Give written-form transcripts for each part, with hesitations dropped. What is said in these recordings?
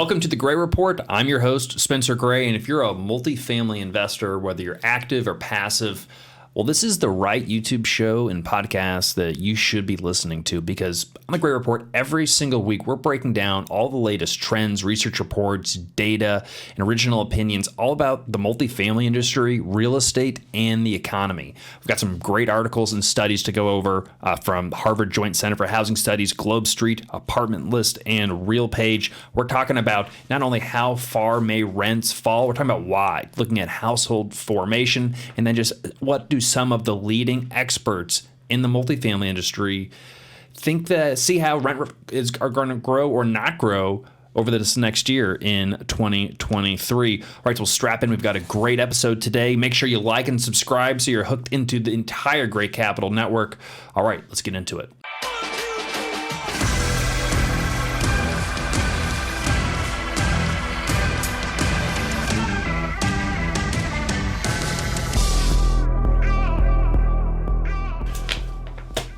Welcome to the Gray Report. I'm your host, Spencer Gray, and if you're a multifamily investor, whether you're active or passive, well, this is the right YouTube show and podcast that you should be listening to, because on the Gray Report, every single week, we're breaking down all the latest trends, research reports, data, and original opinions all about the multifamily industry, real estate, and the economy. We've got some great articles and studies to go over from Harvard Joint Center for Housing Studies, Globe Street, Apartment List, and RealPage. We're talking about not only how far may rents fall, we're talking about why, looking at household formation, and then just what do some of the leading experts in the multifamily industry see how rent are going to grow or not grow over this next year in 2023. All right, so we'll strap in. We've got a great episode today. Make sure you like and subscribe so you're hooked into the entire Gray Capital Network. All right, let's get into it.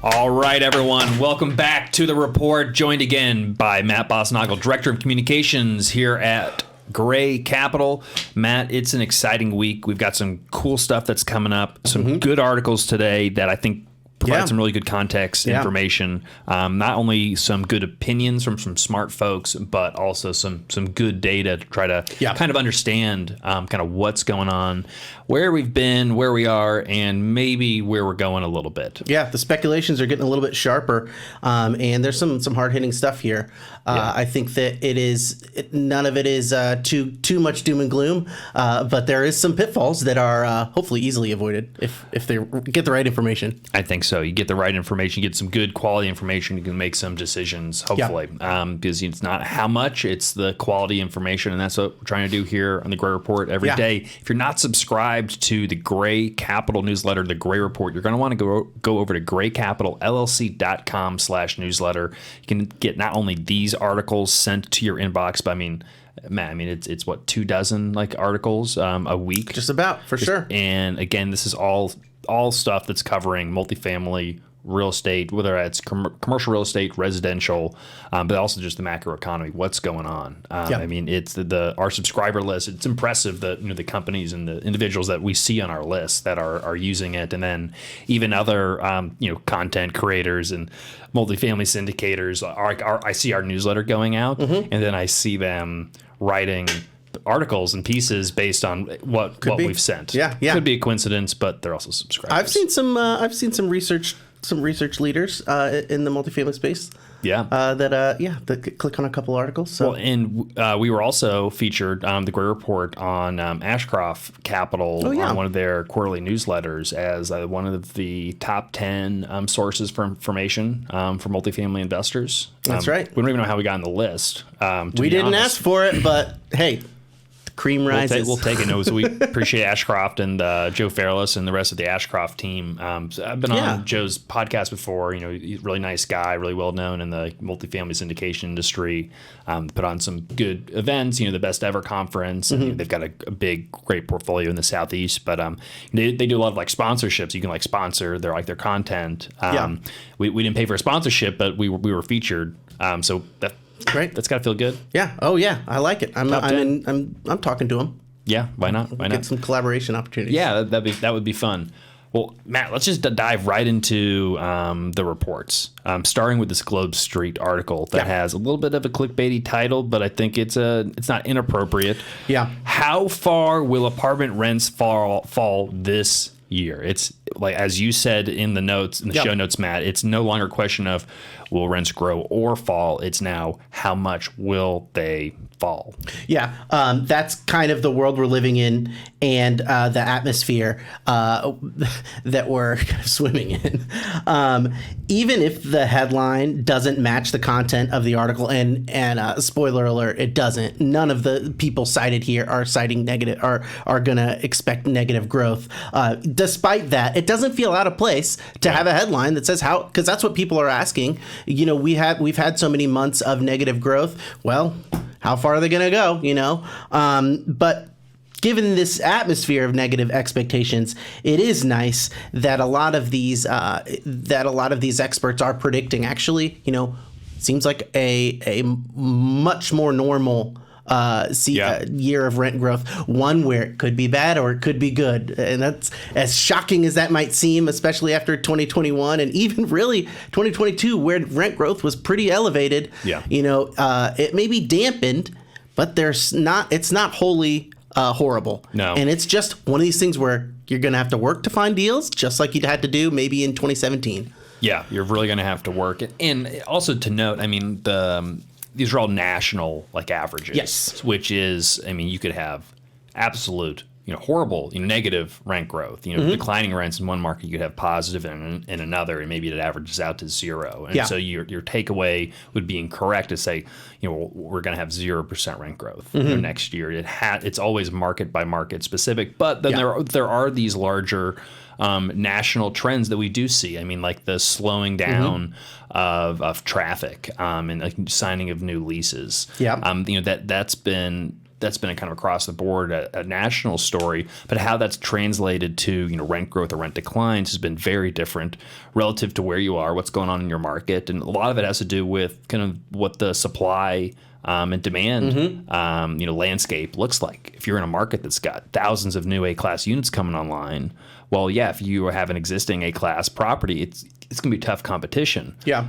All right, everyone. Welcome back to the report. Joined again by Matt Bosnagel, Director of Communications here at Gray Capital. Matt, it's an exciting week. We've got some cool stuff that's coming up. Some good articles today that I think provide some really good context, information. Not only some good opinions from some smart folks, but also some good data to try to kind of understand kind of what's going on, where we've been, where we are, and maybe where we're going a little bit. Yeah, the speculations are getting a little bit sharper, and there's some hard-hitting stuff here. I think that none of it is too much doom and gloom, but there is some pitfalls that are hopefully easily avoided if they get the right information. I think so. You get the right information, you get some good quality information, you can make some decisions, hopefully. Because it's not how much, it's the quality information, and that's what we're trying to do here on the Gray Report every day. If you're not subscribed to the Gray Capital newsletter, the Gray Report, you're going to want to go over to graycapitalllc.com/newsletter. You can get not only these articles sent to your inbox, but Matt, it's what, 24 articles a week? Just about, for sure. And again, this is all stuff that's covering multifamily real estate, whether it's commercial real estate, residential, but also just the macro economy. What's going on? It's our subscriber list. It's impressive that the companies and the individuals that we see on our list that are using it, and then even other content creators and multifamily syndicators. I see our newsletter going out, and then I see them writing articles and pieces based on what we've sent. Could be a coincidence, but they're also subscribers. I've seen some research leaders in the multifamily space. That click on a couple articles. So. Well, and we were also featured the Gray Report on Ashcroft Capital on one of their quarterly newsletters as one of the top 10 sources for information for multifamily investors. That's right. We don't even know how we got on the list. We didn't ask for it, but hey. Cream rises. We'll take it. No, so we appreciate Ashcroft and Joe Fairless and the rest of the Ashcroft team. I've been on Joe's podcast before. He's a really nice guy, really well known in the multifamily syndication industry. Put on some good events. The Best Ever Conference. And they've got a great portfolio in the Southeast. But they do a lot of sponsorships. You can sponsor their content. We didn't pay for a sponsorship, but we were featured. So that. Great. That's got to feel good. Yeah. Oh, yeah. I like it. I'm talking to him. Yeah. Why not? Why not? Get some collaboration opportunities. Yeah, that would be fun. Well, Matt, let's just dive right into the reports. Starting with this Globe Street article that has a little bit of a clickbaity title, but I think it's not inappropriate. Yeah. How far will apartment rents fall this year? It's as you said in the notes, in the show notes, Matt, it's no longer a question of will rents grow or fall. It's now how much will they fall? Yeah, that's kind of the world we're living in, and the atmosphere that we're swimming in. Even if the headline doesn't match the content of the article, and spoiler alert, it doesn't. None of the people cited here are citing negative, are going to expect negative growth. Despite that, it doesn't feel out of place to have a headline that says how, because that's what people are asking. We've had so many months of negative growth. Well, how far are they going to go? But given this atmosphere of negative expectations, it is nice that a lot of these experts are predicting actually, seems like a much more normal year of rent growth, one where it could be bad or it could be good. And that's as shocking as that might seem, especially after 2021 and even really 2022, where rent growth was pretty elevated. Yeah. It may be dampened, but it's not wholly horrible. No. And it's just one of these things where you're going to have to work to find deals, just like you'd had to do maybe in 2017. Yeah, you're really going to have to work. And also to note, I mean, these are all national averages. Yes. Which is, I mean, you could have absolute, horrible, negative rent growth. Declining rents in one market, you could have positive in another, and maybe it averages out to zero. And so your takeaway would be incorrect to say, we're going to have 0% rent growth next year. It's always market by market specific, but then there are these larger national trends that we do see. I mean, like the slowing down of traffic and signing of new leases. Yeah. That's been a kind of across the board a national story, but how that's translated to rent growth or rent declines has been very different relative to where you are, what's going on in your market, and a lot of it has to do with kind of what the supply and demand landscape looks like. If you're in a market that's got thousands of new A-class units coming online, well, yeah, if you have an existing A-class property, it's going to be tough competition. Yeah.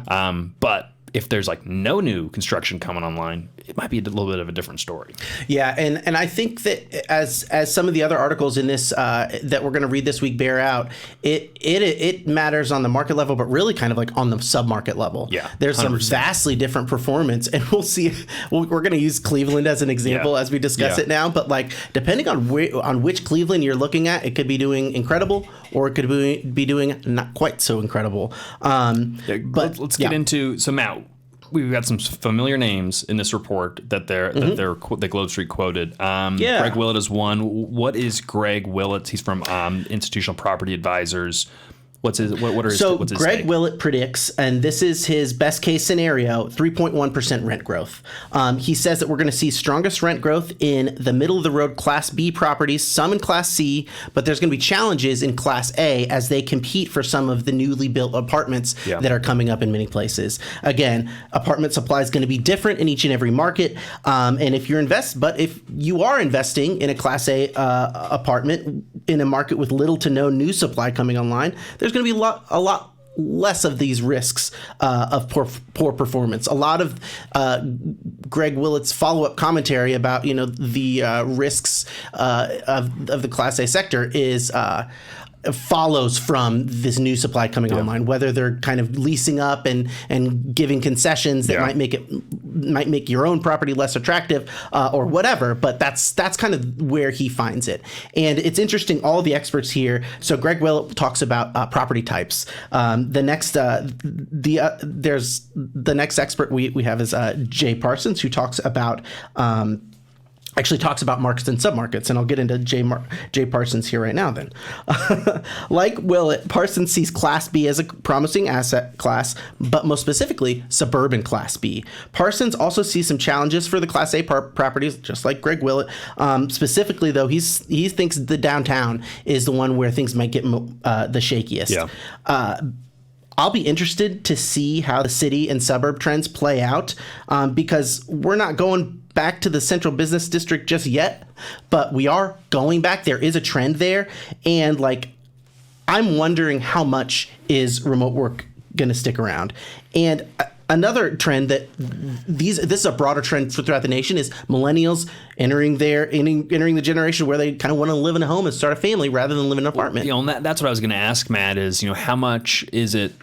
But if there's no new construction coming online, it might be a little bit of a different story. Yeah, and I think that as some of the other articles in this that we're going to read this week bear out, it matters on the market level, but really kind of on the sub-market level. Yeah, there's 100%. Some vastly different performance, and we'll see. We're going to use Cleveland as an example as we discuss it now. But depending on which Cleveland you're looking at, it could be doing incredible, or it could be doing not quite so incredible. But let's get into Matt. We've got some familiar names in this report that that Globe Street quoted. Greg Willett is one. What is Greg Willett? He's from Institutional Property Advisors. What's his Greg take? Willett predicts, and this is his best case scenario, 3.1% rent growth. He says that we're going to see strongest rent growth in the middle of the road Class B properties, some in Class C, but there's going to be challenges in Class A as they compete for some of the newly built apartments that are coming up in many places. Again, apartment supply is going to be different in each and every market, and if you are investing in a Class A apartment in a market with little to no new supply coming online, there's going to be a lot less of these risks of poor performance. A lot of Greg Willett's follow-up commentary about the risks of the Class A sector follows from this new supply coming online, whether they're kind of leasing up and giving concessions that might make your own property less attractive or whatever, but that's kind of where he finds it. And it's interesting, all the experts here. So Greg Willett talks about property types. The next expert we have is Jay Parsons, who talks about markets and submarkets, and I'll get into Jay Parsons here right now then. Like Willett, Parsons sees Class B as a promising asset class, but most specifically, suburban Class B. Parsons also sees some challenges for the Class A properties, just like Greg Willett. Specifically, though, he thinks the downtown is the one where things might get the shakiest. Yeah. I'll be interested to see how the city and suburb trends play out because we're not going back to the central business district just yet, but we are going back. There is a trend there. And I'm wondering how much is remote work going to stick around. And another trend that this is a broader trend throughout the nation is millennials entering the generation where they kind of want to live in a home and start a family rather than live in an apartment. And that's what I was going to ask, Matt, is, how much is it,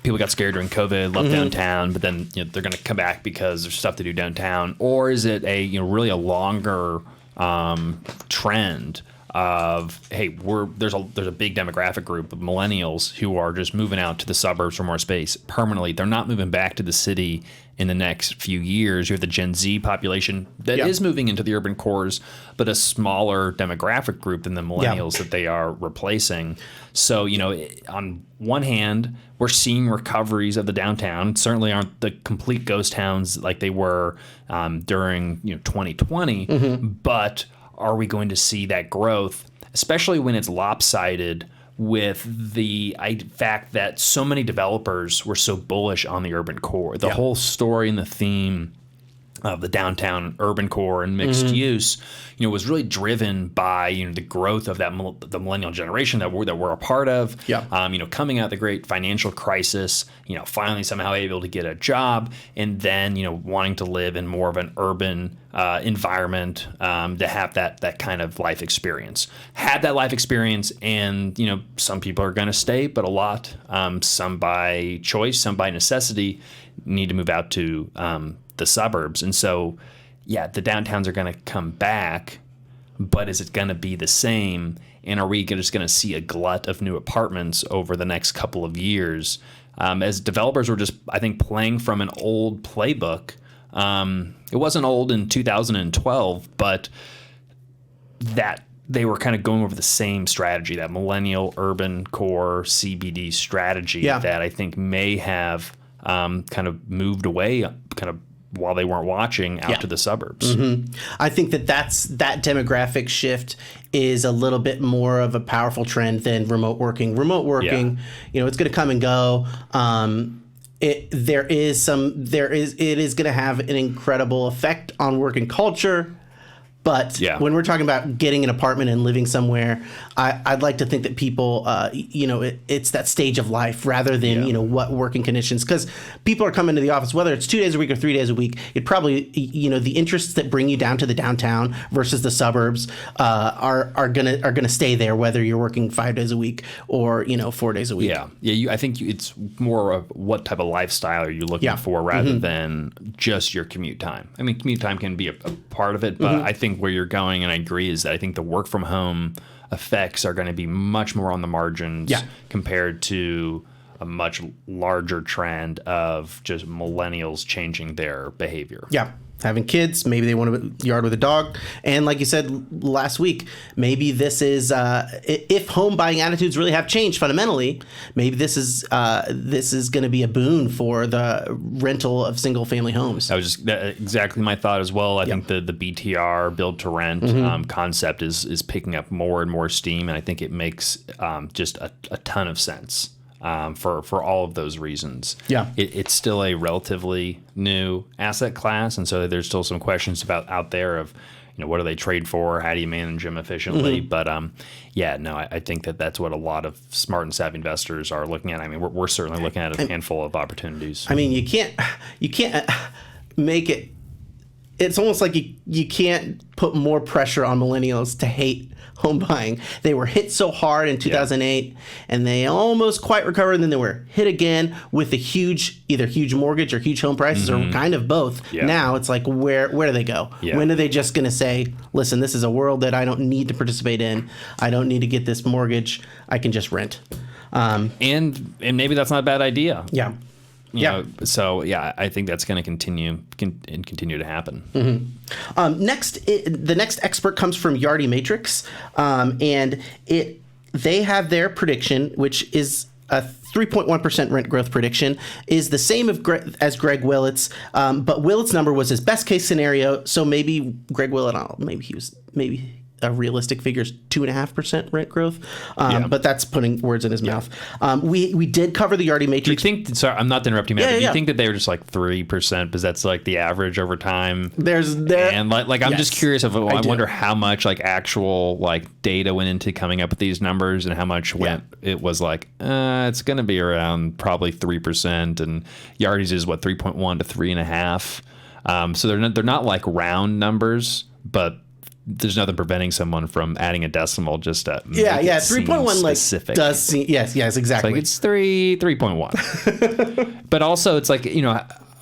people got scared during COVID, left downtown, but then they're going to come back because there's stuff to do downtown, or is it really a longer trend of, hey, there's a big demographic group of millennials who are just moving out to the suburbs for more space permanently. They're not moving back to the city in the next few years. You have the Gen Z population that is moving into the urban cores, but a smaller demographic group than the millennials that they are replacing. So, on one hand, we're seeing recoveries of the downtown. Certainly aren't the complete ghost towns like they were during 2020, but are we going to see that growth, especially when it's lopsided with the fact that so many developers were so bullish on the urban core? The whole story and the theme of the downtown urban core and mixed use, was really driven by the growth of the millennial generation that we're a part of. Yeah. Coming out of the great financial crisis, finally somehow able to get a job, and then wanting to live in more of an urban environment, to have that kind of life experience. Had that life experience, and some people are going to stay, but a lot, some by choice, some by necessity, need to move out to the suburbs. And so, the downtowns are going to come back, but is it going to be the same? And are we just going to see a glut of new apartments over the next couple of years? As developers were just, I think, playing from an old playbook. It wasn't old in 2012, but that they were kind of going over the same strategy, that millennial urban core CBD strategy that I think may have kind of moved away kind of while they weren't watching out to the suburbs. I think that that demographic shift is a little bit more of a powerful trend than remote working. Remote working, it's going to come and go. It is going to have an incredible effect on working culture. But when we're talking about getting an apartment and living somewhere, I'd like to think that people, it's that stage of life rather than, what working conditions. Because people are coming to the office, whether it's 2 days a week or 3 days a week, it probably, the interests that bring you down to the downtown versus the suburbs are gonna stay there, whether you're working 5 days a week or, 4 days a week. I think it's more of what type of lifestyle are you looking for rather than just your commute time. I mean, commute time can be a part of it, but I think where you're going, and I agree, is that I think the work from home effects are going to be much more on the margins compared to a much larger trend of just millennials changing their behavior. Having kids, maybe they want a yard with a dog. And like you said last week, maybe this is, if home buying attitudes really have changed fundamentally, maybe this is going to be a boon for the rental of single family homes. That was just exactly my thought as well. I think the BTR, build to rent concept is picking up more and more steam. And I think it makes just a ton of sense. For all of those reasons. It's still a relatively new asset class, and so there's still some questions out there of, what do they trade for? How do you manage them efficiently? But I think that's what a lot of smart and savvy investors are looking at. I mean, we're certainly looking at a handful of opportunities. I mean, you can't make it. It's almost like you can't put more pressure on millennials to hate home buying. They were hit so hard in 2008, and they almost quite recovered, and then they were hit again with either huge mortgage or huge home prices, or kind of both. Now it's like, where do they go? When are they just going to say, listen, this is a world that I don't need to participate in. I don't need to get this mortgage. I can just rent. And maybe that's not a bad idea. So I think that's going to continue to happen. Next, the next expert comes from Yardi Matrix, and they have their prediction, which is a 3.1% rent growth prediction, is the same as Greg Willett's, but Willett's number was his best case scenario. So maybe Greg Willett, maybe a realistic figure is 2.5% rent growth, but that's putting words in his mouth. We did cover the Yardi Matrix. Do you think? Sorry, I'm not to interrupt you, man. Do you think that they were just like 3% because that's like the average over time? And I'm just curious I wonder how much like actual like data went into coming up with these numbers and how much it was like it's going to be around probably 3%, and Yardi's is what 3.1 to 3.5. So they're not like round numbers, but there's nothing preventing someone from adding a decimal just to make it 3.1 like specific. Does seem yes exactly. It's like it's 3.1. But also it's like,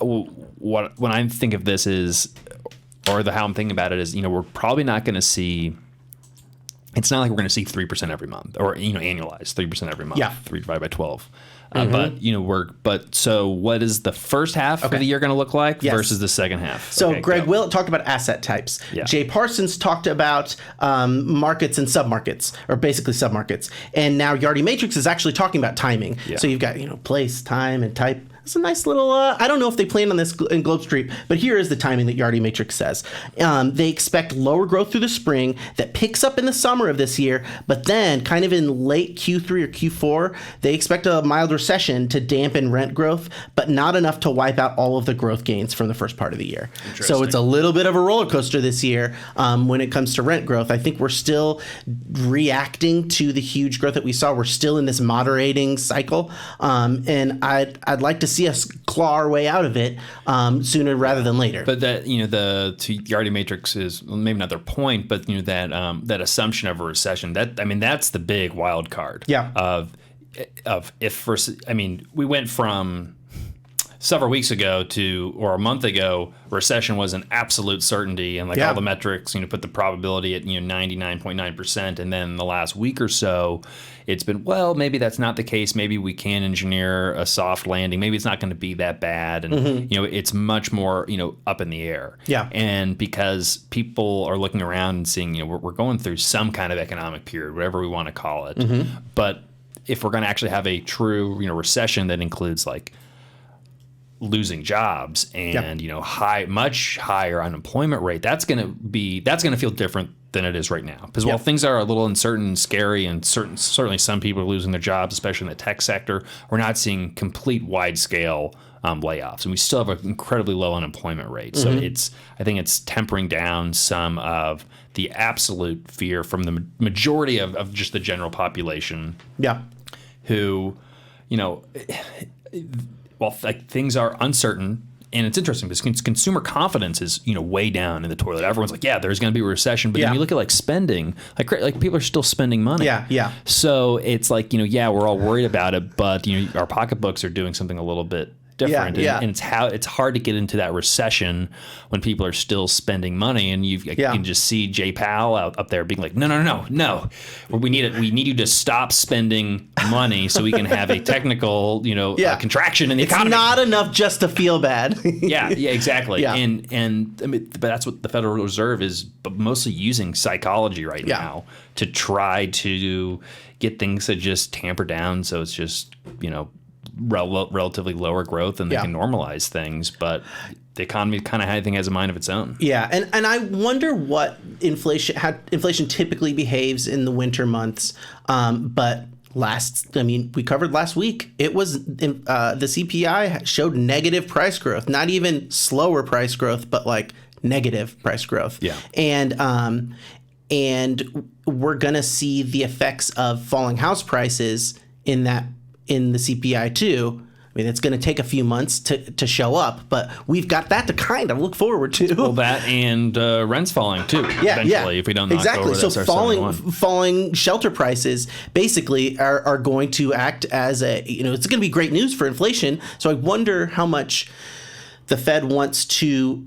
what when I think of this is, or how I'm thinking about it is, we're probably not going to see. It's not like we're going to see 3% every month, or annualized 3% every month. 3 divided by 12. So what is the first half of the year going to look like versus the second half? So Greg Willett talked about asset types. Jay Parsons talked about markets and submarkets, or basically submarkets. And now Yardi Matrix is actually talking about timing. So you've got, place, time, and type. it's a nice little. I don't know if they plan on this in Globe Street, but here is the timing that Yardi Matrix says. They expect lower growth through the spring that picks up in the summer of this year, but then kind of in late Q3 or Q4, they expect a mild recession to dampen rent growth, but not enough to wipe out all of the growth gains from the first part of the year. So it's a little bit of a roller coaster this year when it comes to rent growth. I think we're still reacting to the huge growth that we saw. We're still in this moderating cycle, and I'd like to see us claw our way out of it sooner rather than later. But that to Yardi Matrix is maybe not their point, but that assumption of a recession, that's the big wild card. Yeah. We went from several weeks ago or a month ago, recession was an absolute certainty, and all the metrics, put the probability at 99.9%, and then the last week or so, it's been, well, maybe that's not the case. Maybe we can engineer a soft landing. Maybe it's not going to be that bad, and it's much more up in the air. Yeah. And because people are looking around and seeing, we're going through some kind of economic period, whatever we want to call it, but if we're going to actually have a true recession that includes losing jobs and much higher unemployment rate, that's going to feel different than it is right now, because while things are a little uncertain and scary, and certainly some people are losing their jobs, especially in the tech sector, we're not seeing complete wide scale layoffs, and we still have an incredibly low unemployment rate. So I think it's tempering down some of the absolute fear from the majority of just the general population. Yeah. Who, things are uncertain, and it's interesting because consumer confidence is way down in the toilet. Everyone's like, yeah, there's going to be a recession, but then you look at spending, people are still spending money. Yeah. So it's we're all worried about it, but our pocketbooks are doing something a little bit different. And it's hard to get into that recession when people are still spending money, and you can just see Jay Powell up there being like, no, we need you to stop spending money so we can have a technical contraction in the economy. It's not enough just to feel bad. yeah, exactly. Yeah. But that's what the Federal Reserve is mostly using psychology right now to try to get things to just tamper down, so it's just relatively lower growth, and they can normalize things. But the economy kind of, I think, has a mind of its own. Yeah, and I wonder how inflation typically behaves in the winter months. But we covered last week, it was the CPI showed negative price growth, not even slower price growth, but negative price growth. Yeah, and we're gonna see the effects of falling house prices in the CPI too. It's going to take a few months to show up, but we've got that to kind of look forward to. Well, that and rents falling too. Eventually, if we don't knock over that. So falling shelter prices basically are going to act as it's going to be great news for inflation. So I wonder how much the Fed wants to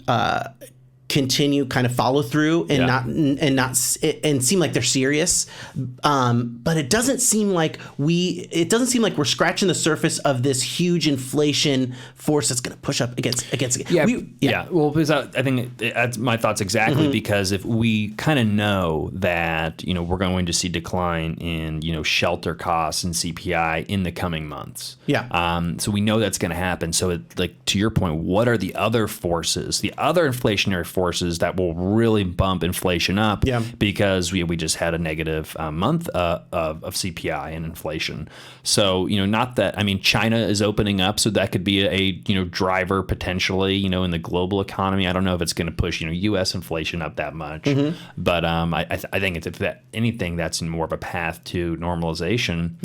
continue kind of follow through and seem like they're serious, but it doesn't seem like we're scratching the surface of this huge inflation force that's going to push up against it. Well, because I think that's my thoughts exactly, because if we kind of know that we're going to see decline in shelter costs and CPI in the coming months, so we know that's going to happen. So to your point, what are the other forces, the other inflationary forces that will really bump inflation up? Because we just had a negative month of CPI and inflation. So not that, China is opening up, so that could be a driver potentially in the global economy. I don't know if it's going to push U.S. inflation up that much, but I think it's, if that anything, that's more of a path to normalization.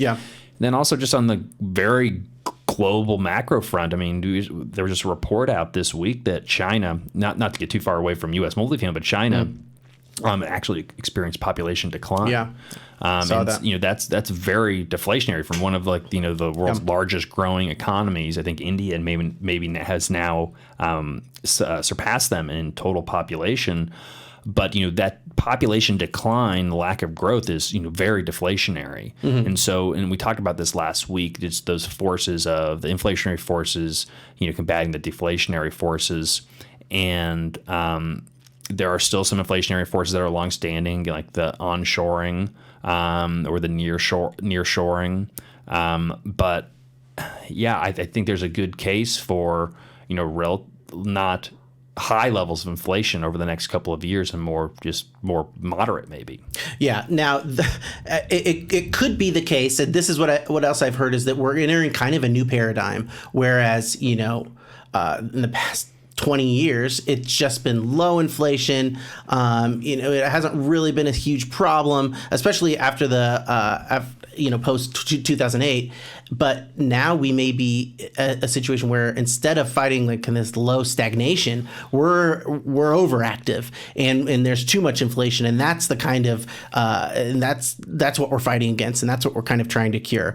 Then also just on the very global macro front, there was just a report out this week that China, not to get too far away from U.S. multifamily, but China actually experienced population decline. That's very deflationary from one of the world's largest growing economies. I think India maybe has now surpassed them in total population. But that population decline, lack of growth is very deflationary, and we talked about this last week. It's those forces of the inflationary forces, combating the deflationary forces, and there are still some inflationary forces that are longstanding, like the onshoring or the nearshoring, but yeah, I think there's a good case for, not high levels of inflation over the next couple of years and more moderate maybe. Yeah. Now, it could be the case, and this is what else I've heard, is that we're entering kind of a new paradigm, whereas, in the past 20 years, it's just been low inflation. It hasn't really been a huge problem, especially after post 2008. But now we may be a situation where instead of fighting like this low stagnation, we're overactive and there's too much inflation, and that's the kind of and that's what we're fighting against, and that's what we're kind of trying to cure.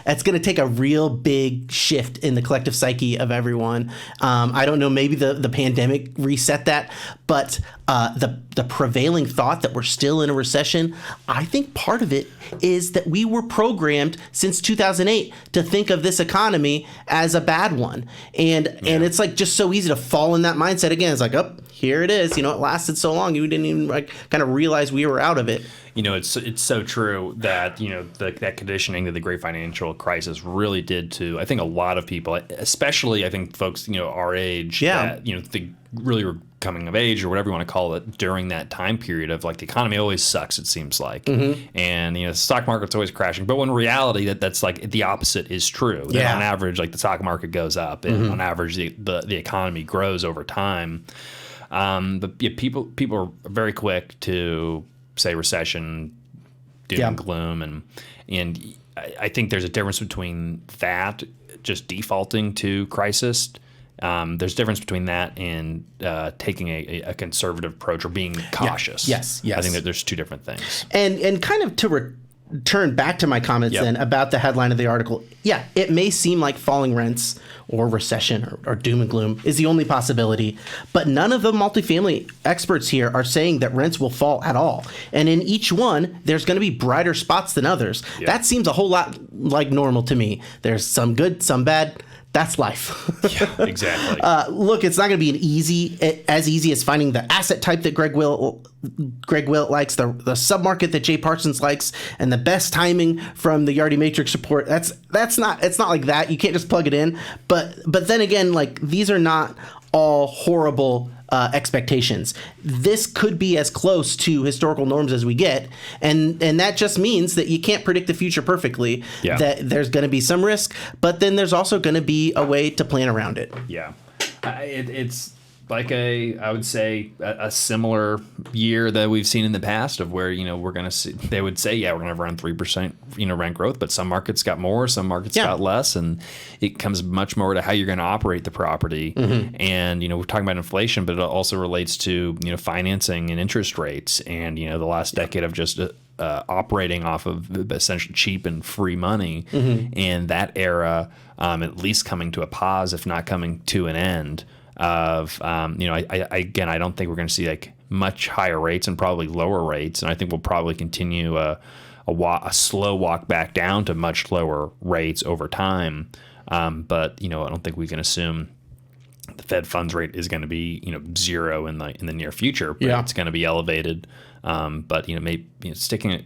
It's going to take a real big shift in the collective psyche of everyone. I don't know, maybe the pandemic reset that, but the prevailing thought that we're still in a recession, I think part of it is that we were programmed since 2008 to think of this economy as a bad one. And it's like just so easy to fall in that mindset again. It's like, oh, here it is. It lasted so long. You didn't even kind of realize we were out of it. It's so true that, that conditioning that the great financial crisis really did to, I think, a lot of people, especially, I think, folks, our age, that, they really were coming of age or whatever you want to call it during that time period of like the economy always sucks, it seems like. Mm-hmm. And, the stock market's always crashing. But when in reality, that's like the opposite is true. Yeah. That on average, like the stock market goes up and on average, the economy grows over time. But yeah, people are very quick to say recession, doom and gloom, and I think there's a difference between that just defaulting to crisis. There's a difference between that and taking a conservative approach or being cautious. Yes. I think that there's two different things. And kind of to return back to my comments then about the headline of the article, it may seem like falling rents or recession or doom and gloom is the only possibility, but none of the multifamily experts here are saying that rents will fall at all. And in each one, there's going to be brighter spots than others. Yeah. That seems a whole lot like normal to me. There's some good, some bad. That's life. Yeah, exactly. Look, it's not going to be as easy as finding the asset type that Greg Wilt likes, the submarket that Jay Parsons likes, and the best timing from the Yardi Matrix report. It's not like that. You can't just plug it in. But then again, like these are not all horrible expectations. This could be as close to historical norms as we get, and that just means that you can't predict the future perfectly. Yeah. That there's going to be some risk, but then there's also going to be a way to plan around it. Yeah, it's like I would say a similar year that we've seen in the past of where we're going to see. They would say we're going to have around 3% rent growth, but some markets got more, some markets got less, and it comes much more to how you're going to operate the property. Mm-hmm. And we're talking about inflation, but it also relates to financing and interest rates, and the last decade of just operating off of essentially cheap and free money, and that era at least coming to a pause, if not coming to an end. Of I don't think we're going to see like much higher rates and probably lower rates, and I think we'll probably continue a slow walk back down to much lower rates over time. But I don't think we can assume the Fed funds rate is going to be zero in the near future. But it's going to be elevated. But maybe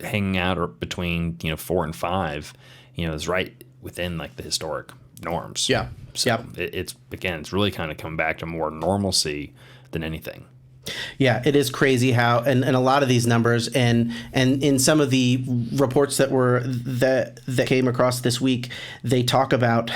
hanging out or between 4 and 5 is right within like the historic norms. Yeah. So it's really kind of come back to more normalcy than anything. Yeah, it is crazy how, and a lot of these numbers, and in some of the reports that came across this week, they talk about,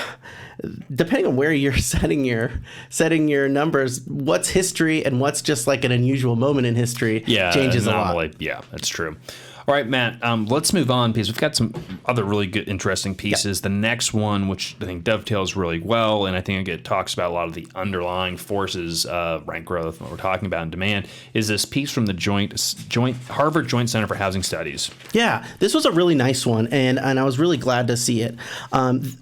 depending on where you're setting your numbers, what's history and what's just like an unusual moment in history changes a lot. Yeah, that's true. All right, Matt, let's move on because we've got some other really good, interesting pieces. The next one, which I think dovetails really well, and I think it talks about a lot of the underlying forces of rent growth, what we're talking about in demand, is this piece from the Harvard Joint Center for Housing Studies. Yeah, this was a really nice one, and I was really glad to see it.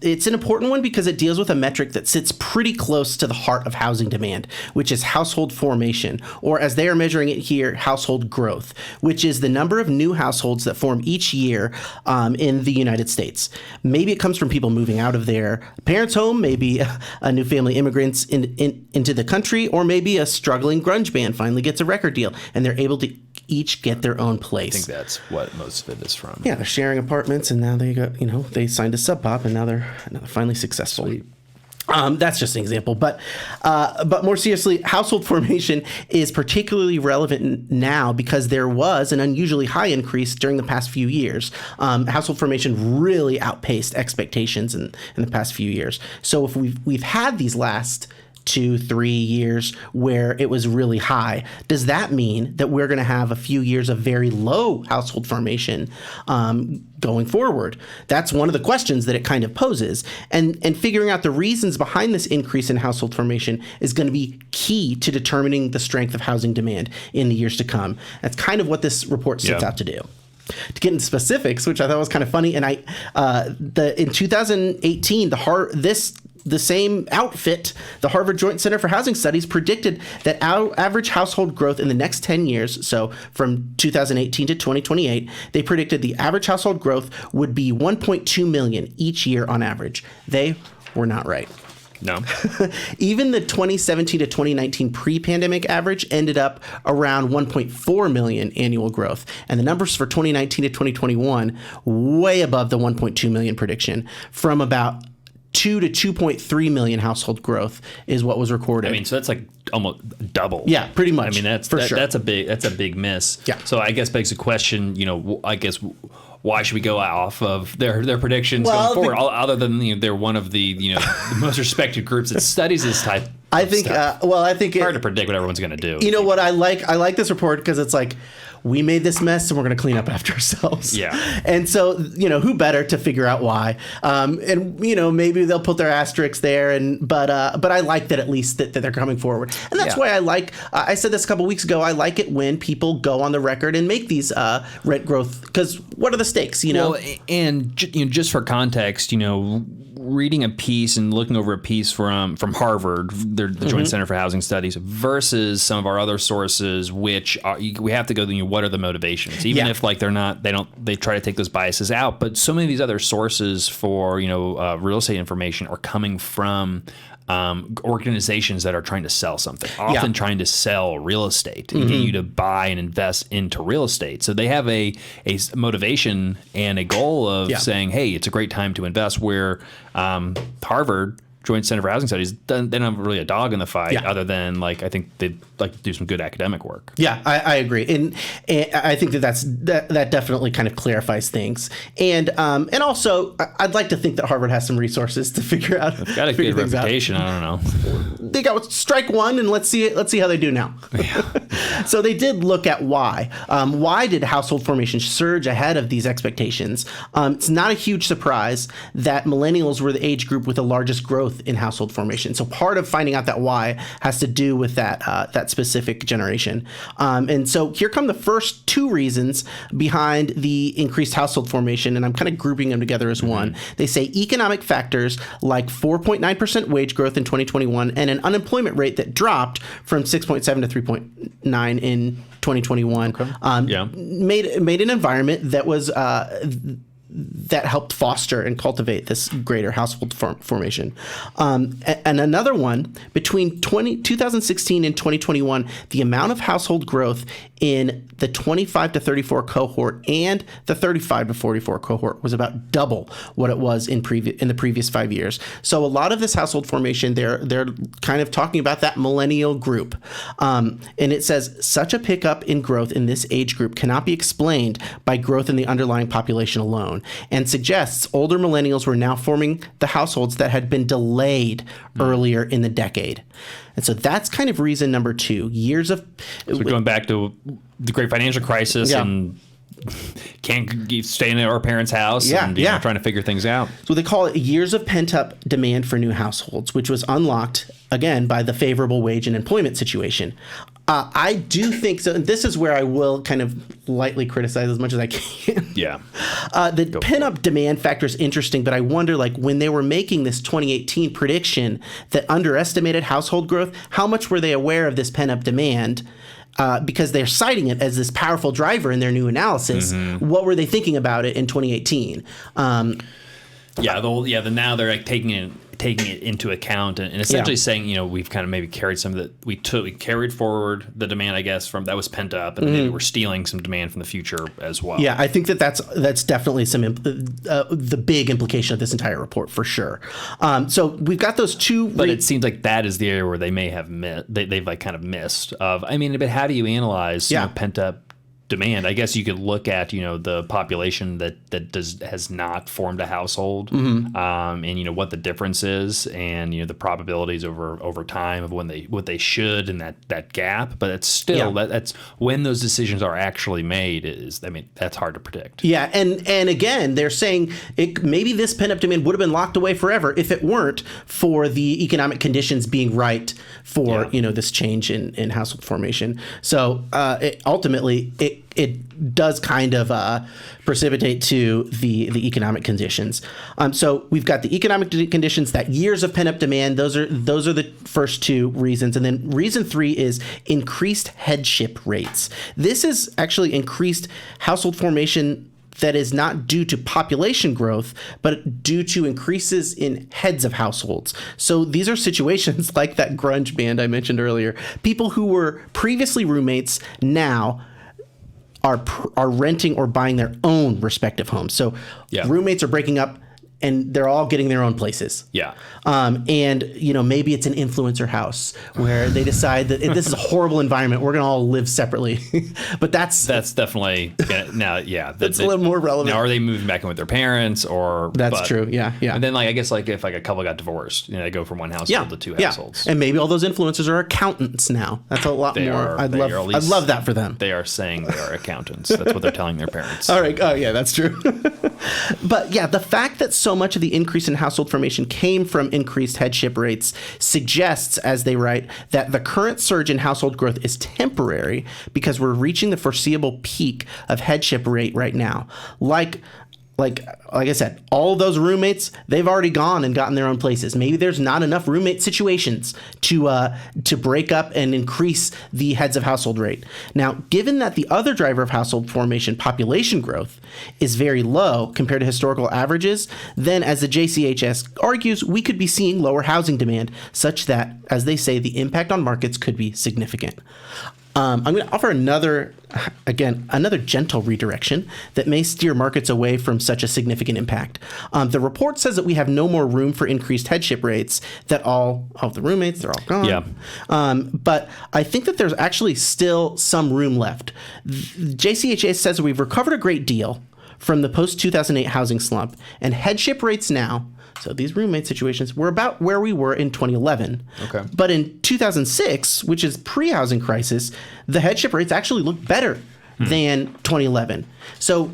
It's an important one because it deals with a metric that sits pretty close to the heart of housing demand, which is household formation, or as they are measuring it here, household growth, which is the number of new households that form each year in the United States. Maybe it comes from people moving out of their parents' home, maybe a new family immigrants into the country, or maybe a struggling grunge band finally gets a record deal and they're able to each get their own place. I think that's what most of it is from. Yeah, they're sharing apartments, and now they got, they signed a sub pop, and now they're finally successful. Sweet. That's just an example, but more seriously, household formation is particularly relevant now because there was an unusually high increase during the past few years. Household formation really outpaced expectations in the past few years. So if we've had these last 2-3 years where it was really high, does that mean that we're going to have a few years of very low household formation going forward? That's one of the questions that it kind of poses. And figuring out the reasons behind this increase in household formation is going to be key to determining the strength of housing demand in the years to come. That's kind of what this report sets out to do. To get into specifics, which I thought was kind of funny, and in 2018, the same outfit, the Harvard Joint Center for Housing Studies, predicted that our average household growth in the next 10 years, so from 2018 to 2028, they predicted the average household growth would be 1.2 million each year on average. They were not right. No. Even the 2017 to 2019 pre-pandemic average ended up around 1.4 million annual growth. And the numbers for 2019 to 2021, way above the 1.2 million prediction, from about 2 to 2.3 million household growth is what was recorded. I mean, so that's like almost double. Yeah, pretty much. I mean, that's a big miss. Yeah. So I guess begs the question, why should we go off of their predictions going forward? Other than they're one of the the most respected groups that studies this type. I think. I think it's hard to predict what everyone's going to do. You know what I like? I like this report because it's like, we made this mess and we're going to clean up after ourselves. Yeah. And so, who better to figure out why? And maybe they'll put their asterisks there. But I like that at least that they're coming forward. And that's why I like. I said this a couple weeks ago. I like it when people go on the record and make these rent growth, because what are the stakes? Well, and just for context, reading a piece and looking over a piece from Harvard, the Joint Center for Housing Studies, versus some of our other sources, which we have to go. What are the motivations? Even if they try to take those biases out. But so many of these other sources for real estate information are coming from organizations that are trying to sell something, often trying to sell real estate and get you to buy and invest into real estate. So they have a motivation and a goal of saying, hey, it's a great time to invest, where Harvard Joint Center for Housing Studies, they don't have really a dog in the fight, other than I think they'd like to do some good academic work. Yeah, I agree, and I think that definitely kind of clarifies things, and also I'd like to think that Harvard has some resources to figure out. They've got a good reputation. I don't know. They got strike one, and let's see how they do now. Yeah. So they did look at why. Why did household formation surge ahead of these expectations? It's not a huge surprise that millennials were the age group with the largest growth in household formation. So part of finding out that why has to do with that specific generation. And so here come the first two reasons behind the increased household formation, and I'm kind of grouping them together as one. They say economic factors like 4.9% wage growth in 2021 and an unemployment rate that dropped from 6.7 to 3.9 in 2021 made an environment that was that helped foster and cultivate this greater household formation. And another one, between 2016 and 2021, the amount of household growth in the 25 to 34 cohort and the 35 to 44 cohort was about double what it was in the previous 5 years. So a lot of this household formation, they're kind of talking about that millennial group. And it says such a pickup in growth in this age group cannot be explained by growth in the underlying population alone, and suggests older millennials were now forming the households that had been delayed earlier in the decade. And so that's kind of reason number two. So going back to the great financial crisis and can't stay in our parents' house and trying to figure things out. So they call it years of pent-up demand for new households, which was unlocked, again, by the favorable wage and employment situation. I do think so. And this is where I will kind of lightly criticize as much as I can. Yeah. The pent-up demand factor is interesting, but I wonder, when they were making this 2018 prediction that underestimated household growth, how much were they aware of this pent-up demand? Because they're citing it as this powerful driver in their new analysis. What were they thinking about it in 2018? Now they're taking taking it into account and essentially saying, we've kind of maybe carried some of the we carried forward the demand, I guess, from that was pent up, and maybe we're stealing some demand from the future as well. Yeah, I think that's definitely some the big implication of this entire report for sure. So we've got those two, but it seems like that is the area where they may have they've like kind of missed. But how do you analyze pent up demand? I guess you could look at the population that has not formed a household, and what the difference is, and the probabilities over time of what they should, and that gap. But it's still that's when those decisions are actually made. That's hard to predict. Yeah, and again, they're saying maybe this pent up demand would have been locked away forever if it weren't for the economic conditions being right for this change in household formation. So ultimately it does kind of precipitate to the economic conditions. So we've got the economic conditions, that years of pent-up demand. Those are the first two reasons. And then reason 3 is increased headship rates. This is actually increased household formation that is not due to population growth, but due to increases in heads of households. So these are situations like that grunge band I mentioned earlier. People who were previously roommates now are renting or buying their own respective homes. So roommates are breaking up and they're all getting their own places. Yeah. And maybe it's an influencer house where they decide that this is a horrible environment. We're going to all live separately. But that's definitely now. Yeah. That's a little more relevant. Now, are they moving back in with their parents or? That's true. Yeah. Yeah. And then I guess if a couple got divorced, they go from one household to two households. And maybe all those influencers are accountants now. That's a lot more. I'd love that for them. They are saying they are accountants. That's what they're telling their parents. All right. Oh yeah, that's true. But the fact that so much of the increase in household formation came from increased headship rates suggests, as they write, that the current surge in household growth is temporary because we're reaching the foreseeable peak of headship rate right now. Like I said, all of those roommates, they've already gone and gotten their own places. Maybe there's not enough roommate situations to break up and increase the heads of household rate. Now, given that the other driver of household formation, population growth, is very low compared to historical averages, then as the JCHS argues, we could be seeing lower housing demand, such that, as they say, the impact on markets could be significant. I'm going to offer another gentle redirection that may steer markets away from such a significant impact. The report says that we have no more room for increased headship rates, that all of the roommates, they're all gone. Yeah. But I think that there's actually still some room left. JCHA says that we've recovered a great deal from the post-2008 housing slump, and headship rates now, so these roommate situations, were about where we were in 2011. Okay. But in 2006, which is pre-housing crisis, the headship rates actually look better than 2011. So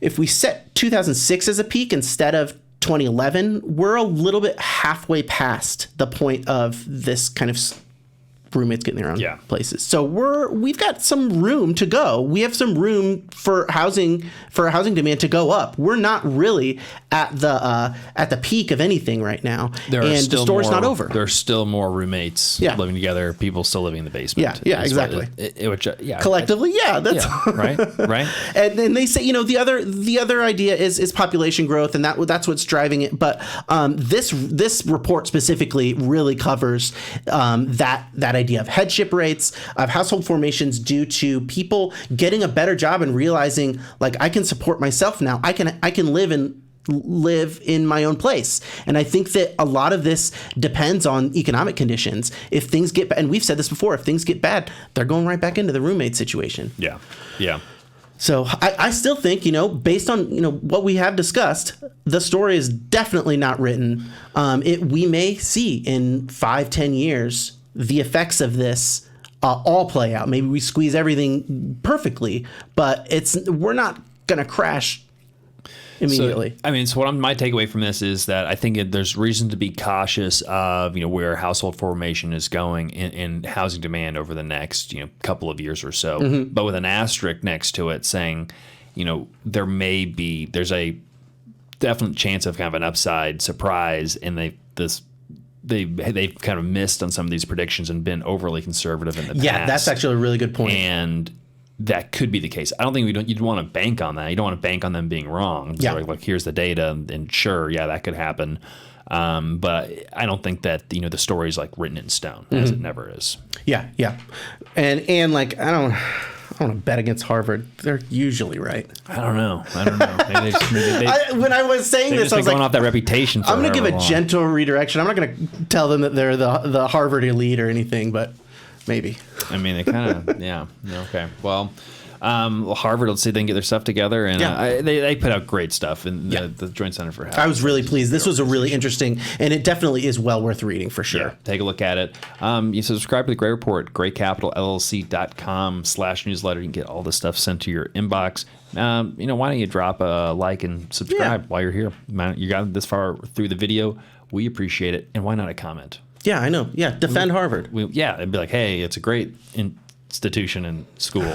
if we set 2006 as a peak instead of 2011, we're a little bit halfway past the point of this kind of roommates getting their own places. So we've got some room to go. We have some room for housing demand to go up. We're not really at the peak of anything right now. The story's not over. There's still more roommates living together. People still living in the basement. Yeah, exactly. Collectively, that's right. And then they say, the other idea is population growth, and that's what's driving it. But this report specifically really covers that idea of headship rates, of household formations due to people getting a better job and realizing, I can support myself now. I can live in my own place. And I think that a lot of this depends on economic conditions. If things get bad, and we've said this before, if things get bad, they're going right back into the roommate situation. Yeah. So I still think, based on, what we have discussed, the story is definitely not written. We may see in 5-10 years the effects of this all play out. Maybe we squeeze everything perfectly, but we're not going to crash immediately. So my takeaway from this is that I think there's reason to be cautious of where household formation is going in housing demand over the next couple of years or so, but with an asterisk next to it saying there's a definite chance of kind of an upside surprise, and they've kind of missed on some of these predictions and been overly conservative in the past. Yeah, that's actually a really good point. And that could be the case. I don't think you'd want to bank on that. You don't want to bank on them being wrong. Yeah. So here's the data, and sure, that could happen. But I don't think that the story's like written in stone, as it never is. Yeah, yeah, and like I don't want to bet against Harvard. They're usually right. I don't know. Maybe When I was saying this, I was going like, off that reputation. I'm going to give a gentle redirection. I'm not going to tell them that they're the Harvard elite or anything, but maybe. I mean, they kind of, yeah. Okay. Well, Harvard, let's see if they can get their stuff together. And they put out great stuff in the Joint Center for Housing. I was really pleased. This was a really interesting, and it definitely is well worth reading for sure. Yeah, take a look at it. You subscribe to the Gray Report, graycapitalllc.com/newsletter. You can get all this stuff sent to your inbox. Why don't you drop a like and subscribe while you're here? You got this far through the video. We appreciate it. And why not a comment? Yeah, I know. Yeah, defend Harvard. It'd be like, hey, it's a great institution and school.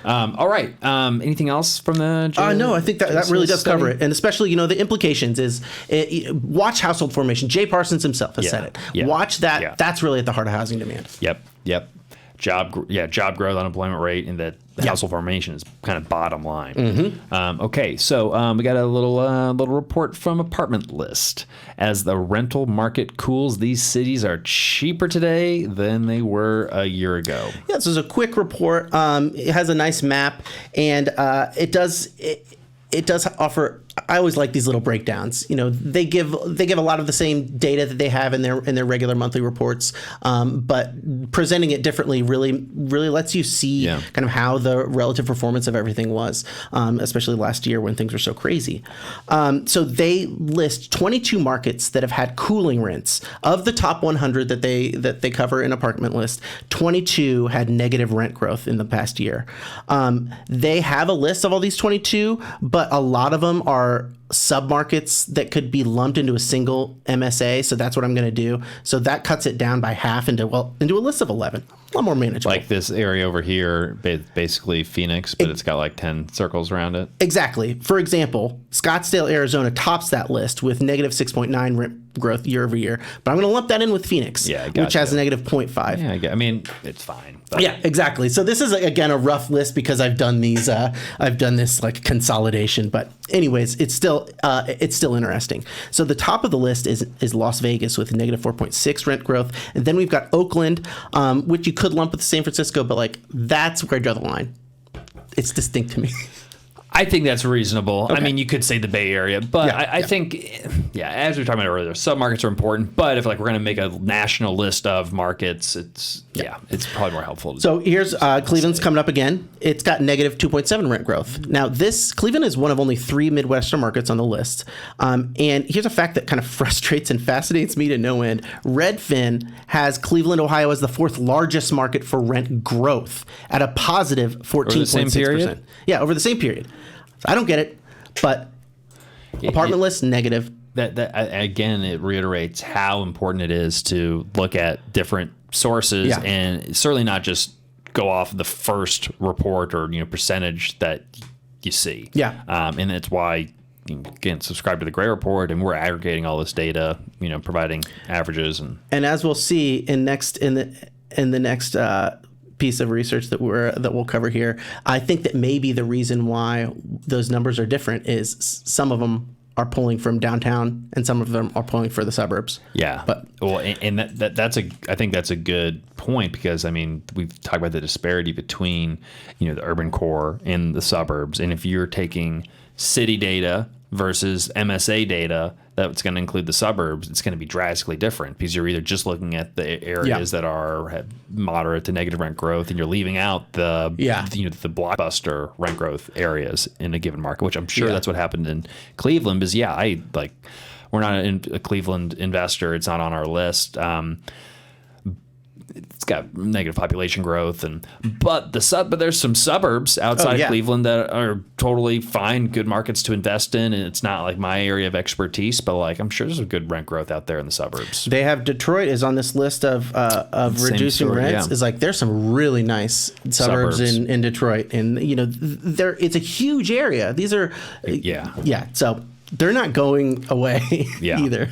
All right. Anything else from the? No, I think that really does cover it, and especially the implications is watch household formation. Jay Parsons himself has said it. Yeah. Watch that. Yeah. That's really at the heart of housing demand. Yep. Job growth, unemployment rate, and that household formation is kind of bottom line. Mm-hmm. Okay, so we got a little report from Apartment List. As the rental market cools, these cities are cheaper today than they were a year ago. Yeah, this is a quick report. It has a nice map, and it does offer. I always like these little breakdowns. They give a lot of the same data that they have in their regular monthly reports, but presenting it differently really lets you see kind of how the relative performance of everything was, especially last year when things were so crazy. So they list 22 markets that have had cooling rents. Of the top 100 that they cover in Apartment List, 22 had negative rent growth in the past year. They have a list of all these 22, but a lot of them are submarkets that could be lumped into a single MSA. So that's what I'm going to do. So that cuts it down by half into a list of 11. A lot more manageable. Like this area over here, basically Phoenix, but it's got like 10 circles around it. Exactly. For example, Scottsdale, Arizona tops that list with negative 6.9 rent growth year over year. But I'm going to lump that in with Phoenix, which has a negative 0.5. Yeah, I mean, it's fine. But. Yeah, exactly. So this is, again, a rough list because I've done these. I've done this like consolidation. But anyways, it's still interesting. So the top of the list is Las Vegas with a negative 4.6 rent growth. And then we've got Oakland, which you could lump with San Francisco, but like that's where I draw the line. It's distinct to me. I think that's reasonable. Okay. I mean, you could say the Bay Area, but I think, as we were talking about earlier, submarkets are important. But if we're going to make a national list of markets, it's probably more helpful. So here's Cleveland's coming up again. It's got negative 2.7 rent growth. Now, Cleveland is one of only 3 Midwestern markets on the list. And here's a fact that kind of frustrates and fascinates me to no end. Redfin has Cleveland, Ohio as the 4th largest market for rent growth at a positive 14.6%. Yeah, over the same period. I don't get it, but Apartment List, negative. That again, it reiterates how important it is to look at different sources and certainly not just go off the first report or percentage that you see. Yeah, and that's why again subscribe to the Gray Report, and we're aggregating all this data, providing averages and as we'll see in the next. Piece of research that we'll cover here. I think that maybe the reason why those numbers are different is some of them are pulling from downtown and some of them are pulling for the suburbs. Yeah, but I think that's a good point because I mean we've talked about the disparity between the urban core and the suburbs, and if you're taking city data versus MSA data that's going to include the suburbs, it's going to be drastically different because you're either just looking at the areas that have moderate to negative rent growth, and you're leaving out the the blockbuster rent growth areas in a given market, which I'm sure that's what happened in Cleveland. Because we're not a Cleveland investor; it's not on our list. It's got negative population growth, but there's some suburbs outside of Cleveland that are totally fine, good markets to invest in, and it's not like my area of expertise, but I'm sure there's a good rent growth out there in the suburbs. They have Detroit is on this list of reducing rents. Is there's some really nice suburbs in Detroit, and it's a huge area. These are So they're not going away either.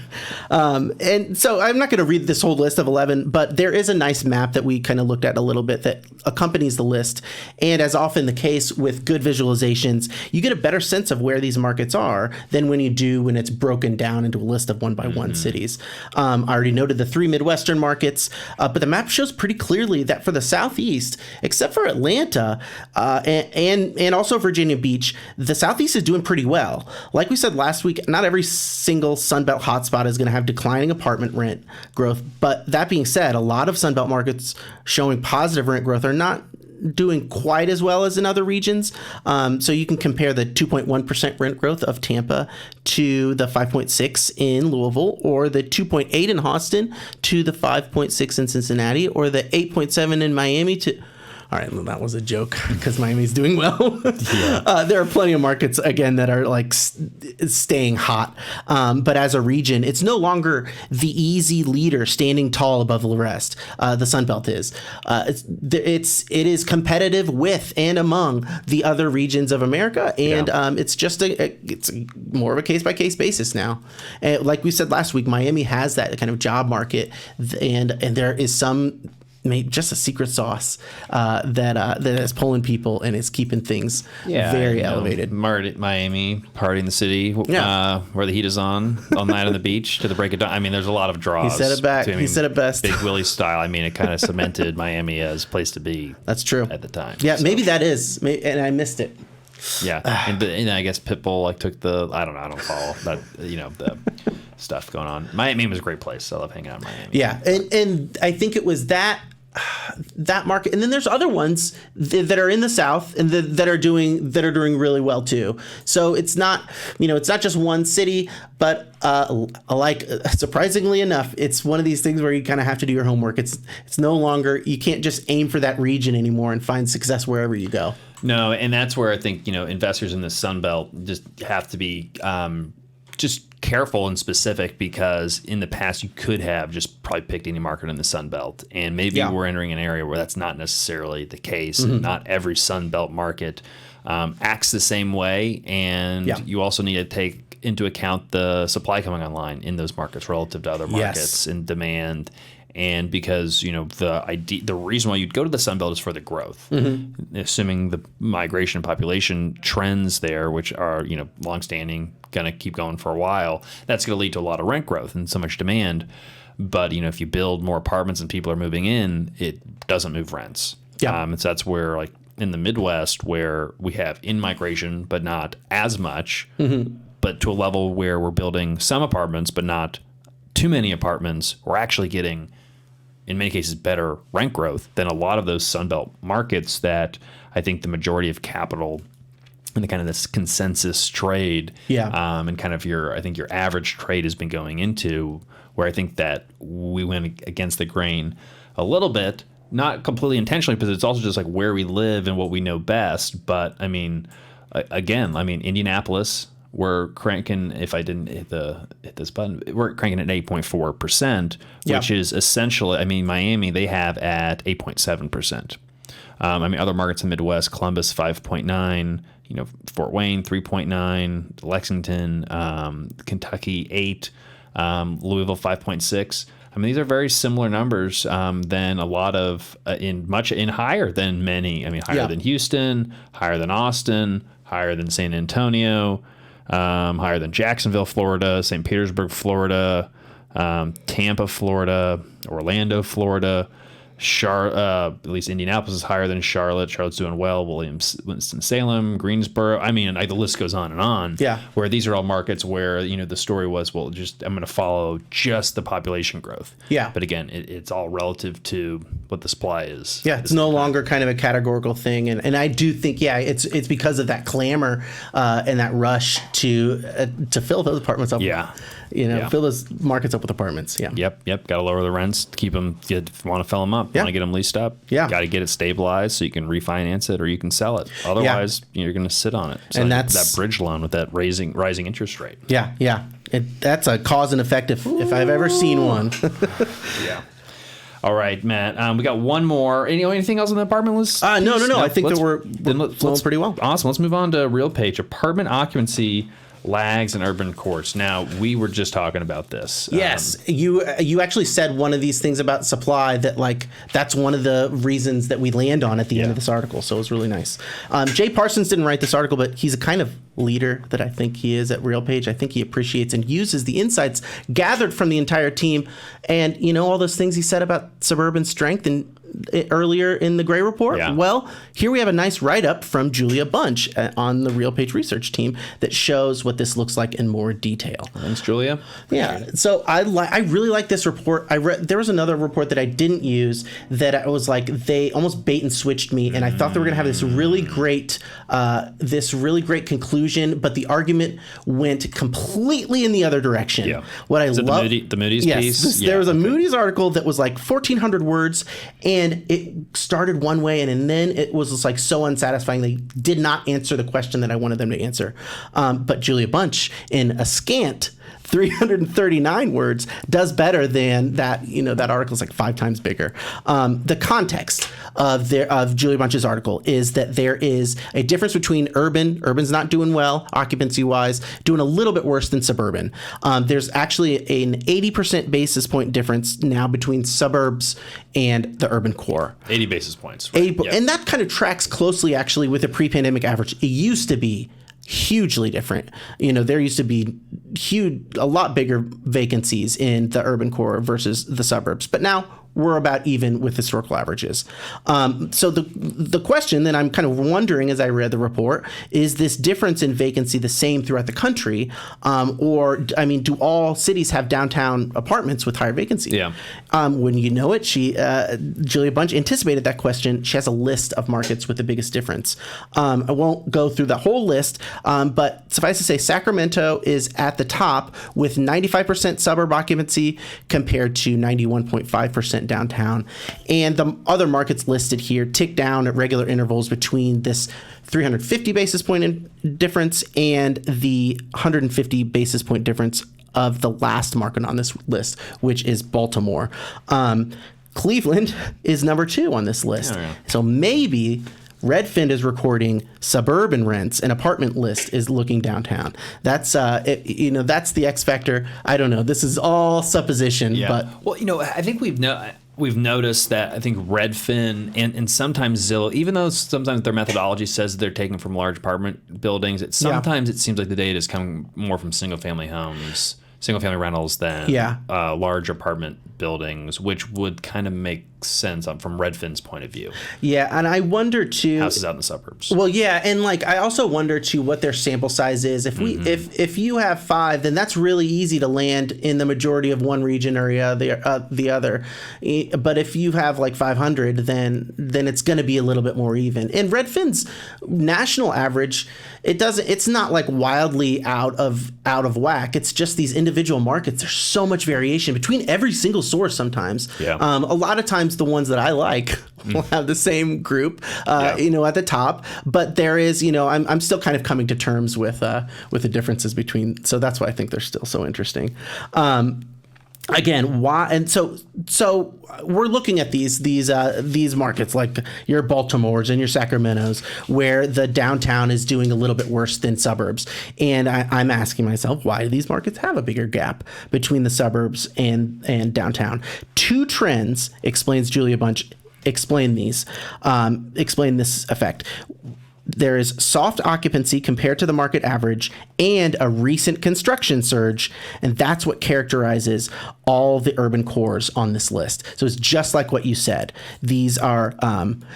And so I'm not going to read this whole list of 11, but there is a nice map that we kind of looked at a little bit that accompanies the list. And as often the case with good visualizations, you get a better sense of where these markets are than when you do when it's broken down into a list of one by one cities. I already noted the 3 Midwestern markets, but the map shows pretty clearly that for the Southeast, except for Atlanta and also Virginia Beach, the Southeast is doing pretty well. Like we said last week, not every single Sunbelt hotspot is going to have declining apartment rent growth. But that being said, a lot of Sunbelt markets showing positive rent growth are not doing quite as well as in other regions. So you can compare the 2.1% rent growth of Tampa to the 5.6 in Louisville, or the 2.8 in Austin to the 5.6 in Cincinnati, or the 8.7 in Miami to... All right, well, that was a joke because Miami's doing well. There are plenty of markets, again, that are like staying hot. But as a region, it's no longer the easy leader standing tall above the rest. The Sun Belt is. It is competitive with and among the other regions of America. And it's just it's more of a case-by-case basis now. And like we said last week, Miami has that kind of job market. And there is some... just a secret sauce that is pulling people and is keeping things very elevated. Miami, party in the city, where the heat is on all night on the beach to the break of dawn. I mean, there's a lot of draws. He said it back. He said it best. Big Willie style. I mean, it kind of cemented Miami as a place to be. That's true. At the time. Yeah, so. Maybe that is. And I missed it. Yeah, and I guess Pitbull took the. I don't follow that. The stuff going on. Miami was a great place. I love hanging out in Miami. Yeah, and I think it was that market, and then there's other ones that are in the South and that are doing really well too. So it's not just one city, but surprisingly enough, it's one of these things where you kind of have to do your homework. It's no longer, you can't just aim for that region anymore and find success wherever you go. No, and that's where I think investors in the Sun Belt just have to be just careful and specific, because in the past you could have just probably picked any market in the Sun Belt, and maybe we're entering an area where that's not necessarily the case. And not every Sun Belt market acts the same way, and you also need to take into account the supply coming online in those markets relative to other markets and demand. And because the reason why you'd go to the Sun Belt is for the growth, assuming the migration population trends there, which are longstanding, going to keep going for a while, that's going to lead to a lot of rent growth and so much demand. But if you build more apartments and people are moving in, it doesn't move rents. And so that's where, like in the Midwest, where we have in-migration but not as much, but to a level where we're building some apartments but not too many apartments, we're actually getting, in many cases, better rent growth than a lot of those Sunbelt markets that I think the majority of capital and the kind of this consensus trade and kind of your average trade has been going into, where I think that we went against the grain a little bit, not completely intentionally, because it's also just like where we live and what we know best. But I mean, Indianapolis, we're cranking, if I didn't hit this button, we're cranking at 8.4%, which is essentially, Miami, they have at 8.7%. Other markets in the Midwest, Columbus, 5.9, Fort Wayne, 3.9, Lexington, Kentucky, 8, Louisville, 5.6. These are very similar numbers than a lot of, higher than many. Higher than Houston, higher than Austin, higher than San Antonio, higher than Jacksonville, Florida, St. Petersburg, Florida, Tampa, Florida, Orlando, Florida, at least Indianapolis is higher than Charlotte. Charlotte's doing well. Winston-Salem, Greensboro. The list goes on and on. Yeah. Where these are all markets where, the story was, I'm going to follow just the population growth. Yeah. But again, it's all relative to what the supply is. Yeah. It's no longer kind of a categorical thing. And I do think, it's because of that clamor and that rush to fill those apartments up. Yeah. Fill those markets up with apartments. Yeah. Yep. Got to lower the rents to keep them, if you want to fill them up. Want to get them leased up. Yeah. Got to get it stabilized so you can refinance it or you can sell it. Otherwise, you're going to sit on it. So and that's that bridge loan with that rising interest rate. Yeah. Yeah. That's a cause and effect if I've ever seen one. Yeah. All right, Matt. We got one more. Anything else on the apartment list? No. I think that we're flowing pretty well. Awesome. Let's move on to RealPage. Apartment occupancy Lags and urban cores. Now, we were just talking about this. Yes, you actually said one of these things about supply that that's one of the reasons that we land on at the end of this article. So it was really nice. Jay Parsons didn't write this article, but he's a kind of leader that I think he is at RealPage. I think he appreciates and uses the insights gathered from the entire team, and all those things he said about suburban strength and earlier in the Gray Report. Yeah. Well, here we have a nice write-up from Julia Bunch on the RealPage research team that shows what this looks like in more detail. Thanks, Julia. Yeah, so I really like this report. There was another report that I didn't use that I was like, they almost bait and switched me, and I thought they were going to have this really great conclusion, but the argument went completely in the other direction. Yeah. What I love the Moody's piece. There was a Moody's article that was like 1,400 words, and it started one way, and then it was just like so unsatisfying. They did not answer the question that I wanted them to answer. But Julia Bunch, in a scant 339 words, does better than that. That article is like 5 times bigger. The context of Julia Bunch's article is that there is a difference between urban's not doing well occupancy wise, doing a little bit worse than suburban. There's actually an 80% basis point difference now between suburbs and the urban core. 80 basis points. Right? And that kind of tracks closely actually with the pre-pandemic average. It used to be hugely different. There used to be a lot bigger vacancies in the urban core versus the suburbs, but now we're about even with historical averages. So the question that I'm kind of wondering as I read the report is this difference in vacancy the same throughout the country, or do all cities have downtown apartments with higher vacancy? Yeah. When you know it, Julia Bunch anticipated that question. She has a list of markets with the biggest difference. I won't go through the whole list, but suffice to say, Sacramento is at the top with 95% suburb occupancy compared to 91.5% downtown. And the other markets listed here tick down at regular intervals between this 350 basis point difference and the 150 basis point difference of the last market on this list, which is Baltimore. Cleveland is number 2 on this list. Oh, yeah. So maybe Redfin is recording suburban rents and apartment list is looking downtown. That's that's the X factor. I don't know. This is all supposition. Yeah. But well, I think we've noticed that I think Redfin and sometimes Zillow, even though sometimes their methodology says they're taken from large apartment buildings, it seems like the data is coming more from single family rentals than large apartment buildings, which would kind of make sense from Redfin's point of view. Yeah, and I wonder too. Houses out in the suburbs. Well, yeah, and I also wonder too what their sample size is. If we if you have 5, then that's really easy to land in the majority of one region or the other. But if you have 500, then it's going to be a little bit more even. And Redfin's national average, it's not wildly out of whack. It's just these individual markets. There's so much variation between every single source sometimes. Yeah. A lot of times the ones that I like will have the same group, at the top. But there is, I'm still kind of coming to terms with the differences between. So that's why I think they're still so interesting. Again, why? And so we're looking at these markets like your Baltimores and your Sacramentos, where the downtown is doing a little bit worse than suburbs. And I'm asking myself, why do these markets have a bigger gap between the suburbs and downtown? 2 trends, explains Julia Bunch, explain this effect. There is soft occupancy compared to the market average and a recent construction surge, and that's what characterizes all the urban cores on this list. So it's just like what you said. These are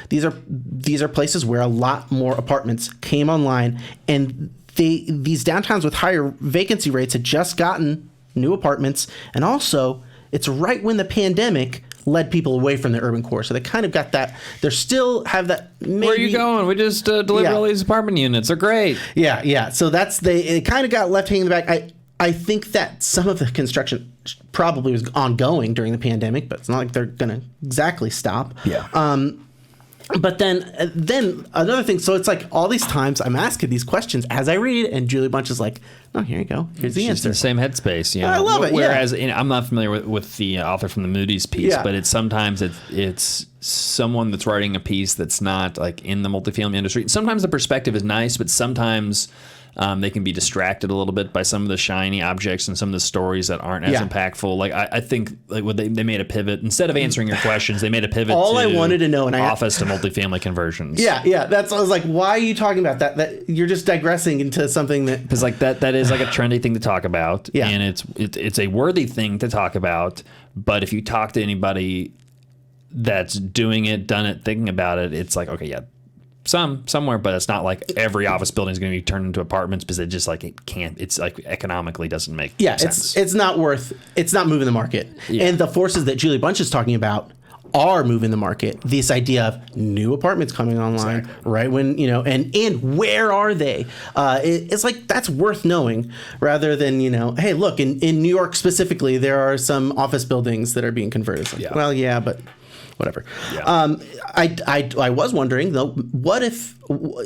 places where a lot more apartments came online, and these downtowns with higher vacancy rates had just gotten new apartments, and also it's right when the pandemic led people away from the urban core. So they kind of got that. They still have that. Maybe, where are you going? We just delivered all these apartment units. They're great. Yeah. So it kind of got left hanging in the back. I think that some of the construction probably was ongoing during the pandemic, but it's not like they're going to exactly stop. Yeah. But then another thing, so it's all these times I'm asking these questions as I read, and Julie Bunch is like, oh, here you go. Here's the answer. In the same headspace. I love it. Whereas I'm not familiar with the author from the Moody's piece, but it's someone that's writing a piece that's not in the multifamily industry. Sometimes the perspective is nice, but sometimes They can be distracted a little bit by some of the shiny objects and some of the stories that aren't as impactful. Like I think like what they made a pivot. Instead of answering your questions, they made a pivot All to I wanted to know, and office to multifamily conversions. Yeah. I was like, why are you talking about that? That you're just digressing into something that... Because like that is like a trendy thing to talk about. Yeah. And it's a worthy thing to talk about. But if you talk to anybody that's doing it, done it, thinking about it, it's like, okay, yeah, somewhere, but it's not like every office building is going to be turned into apartments because it just like it can't. It's like economically doesn't make sense. It's not moving the market. Yeah. And the forces that Julie Bunch is talking about are moving the market. This idea of new apartments coming online, right? When, and where are they? It's like, that's worth knowing rather than, hey, look, in New York specifically, there are some office buildings that are being converted. Like, well, yeah, but whatever. Yeah. I was wondering though, what if,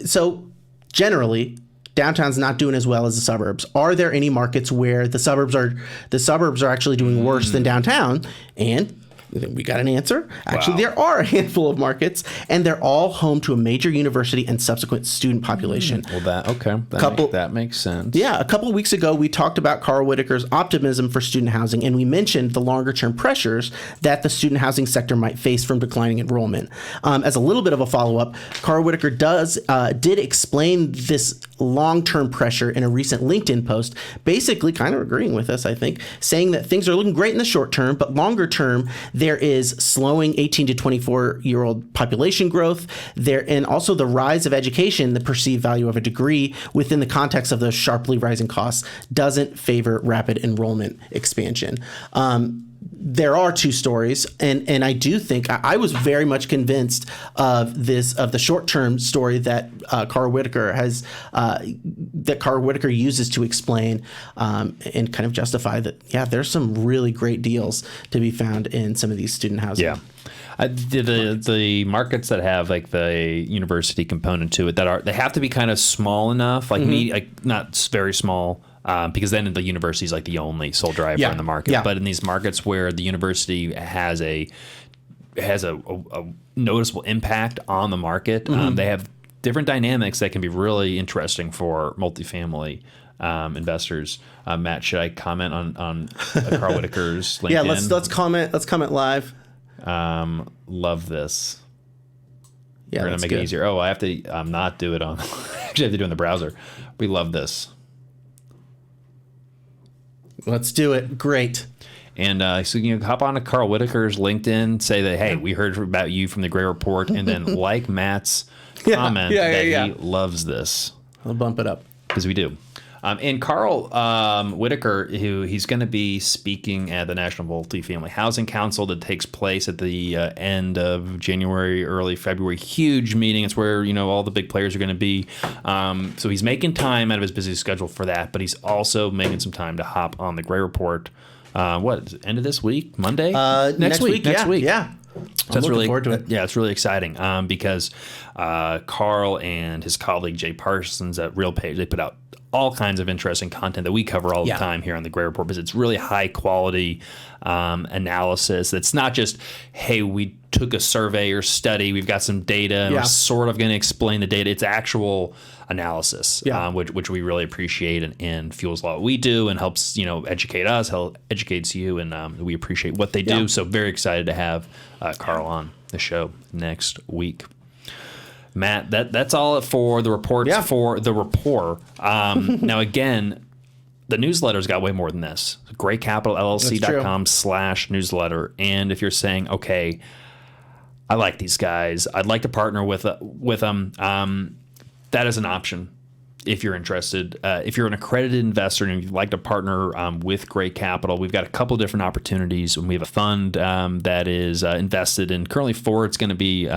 so generally downtown's not doing as well as the suburbs. Are there any markets where the suburbs are actually doing worse than downtown? And we got an answer. Actually, There are a handful of markets, and they're all home to a major university and subsequent student population. Well, that makes sense. Yeah, a couple of weeks ago, we talked about Carl Whitaker's optimism for student housing, and we mentioned the longer-term pressures that the student housing sector might face from declining enrollment. As a little bit of a follow-up, Carl Whitaker did explain this long-term pressure in a recent LinkedIn post, basically kind of agreeing with us, I think, saying that things are looking great in the short term, but longer term, there is slowing 18 to 24-year-old population growth there, and also the rise of education, the perceived value of a degree within the context of those sharply rising costs doesn't favor rapid enrollment expansion. There are two stories, and I do think I was very much convinced of the short-term story that Carl Whitaker uses to explain and kind of justify that. Yeah, there's some really great deals to be found in some of these student housing. Yeah. The markets that have like the university component to it they have to be kind of small enough, like not very small. Because then the university is like the only sole driver in the market. Yeah. But in these markets where the university has a noticeable impact on the market, they have different dynamics that can be really interesting for multifamily investors. Matt, should I comment on Carl Whitaker's LinkedIn? Yeah, let's comment. Let's comment live. Love this. Yeah, we're gonna make it easier. Oh, I have to not do it on. Actually, I have to do it in the browser. We love this. Let's do it. Great. And so you can hop on to Carl Whitaker's LinkedIn, say that, hey, we heard about you from the Gray Report, and then like Matt's comment that he loves this. I'll bump it up. Because we do. And Carl Whitaker, he's going to be speaking at the National Multifamily Housing Council that takes place at the end of January, early February. Huge meeting. It's where all the big players are going to be. So he's making time out of his busy schedule for that, but he's also making some time to hop on the Gray Report. End of this week? Monday? Next week. Yeah. So that's looking forward to it. Yeah, it's really exciting because Carl and his colleague Jay Parsons at RealPage, they put out all kinds of interesting content that we cover all the time here on the Gray Report, because it's really high quality analysis. It's not just, hey, we took a survey or study, we've got some data, and we're sort of going to explain the data. It's actual analysis, which we really appreciate and fuels a lot what we do and helps educate us, educates you, and we appreciate what they do. So very excited to have Carl on the show next week. Matt, that's all for the reports for the rapport. Now, again, the newsletter's got way more than this. graycapitalllc.com/newsletter. And if you're saying, okay, I like these guys, I'd like to partner with them, that is an option if you're interested. If you're an accredited investor and you'd like to partner with Gray Capital, we've got a couple different opportunities. We have a fund that is invested in currently 4. It's going to be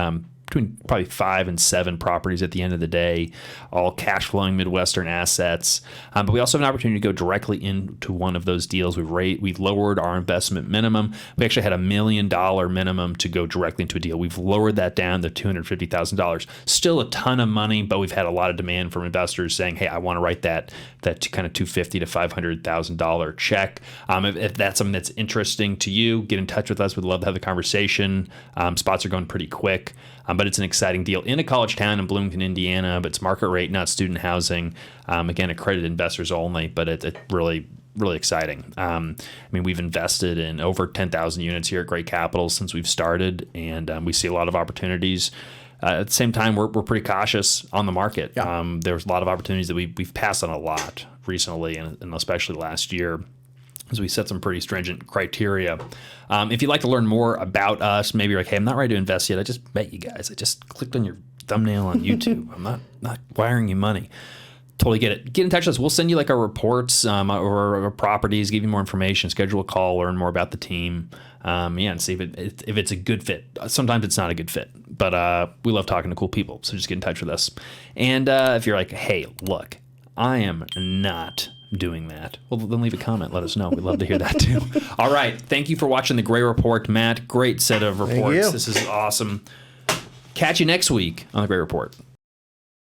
between probably 5 and 7 properties at the end of the day, all cash flowing Midwestern assets. But we also have an opportunity to go directly into one of those deals. We've lowered our investment minimum. We actually had $1 million minimum to go directly into a deal. We've lowered that down to $250,000. Still a ton of money, but we've had a lot of demand from investors saying, hey, I want to write that kind of $250,000 to $500,000 check. If that's something that's interesting to you, get in touch with us. We'd love to have the conversation. Spots are going pretty quick. But but it's an exciting deal in a college town in Bloomington, Indiana, but it's market rate, not student housing. Again, accredited investors only, but it's really exciting. We've invested in over 10,000 units here at Great Capital since we've started, and we see a lot of opportunities. At the same time, we're pretty cautious on the market. Yeah. There's a lot of opportunities that we've passed on a lot recently, and especially last year, as we set some pretty stringent criteria. If you'd like to learn more about us, maybe you're like, hey, I'm not ready to invest yet. I just met you guys. I just clicked on your thumbnail on YouTube. I'm not wiring you money. Totally get it. Get in touch with us. We'll send you like our reports or our properties, give you more information, schedule a call, learn more about the team. And see if it's a good fit. Sometimes it's not a good fit, but we love talking to cool people. So just get in touch with us. And if you're like, hey, look, I am not doing that, well, then leave a comment. Let us know. We'd love to hear that too. All right. Thank you for watching The Gray Report, Matt. Great set of reports. This is awesome. Catch you next week on The Gray Report.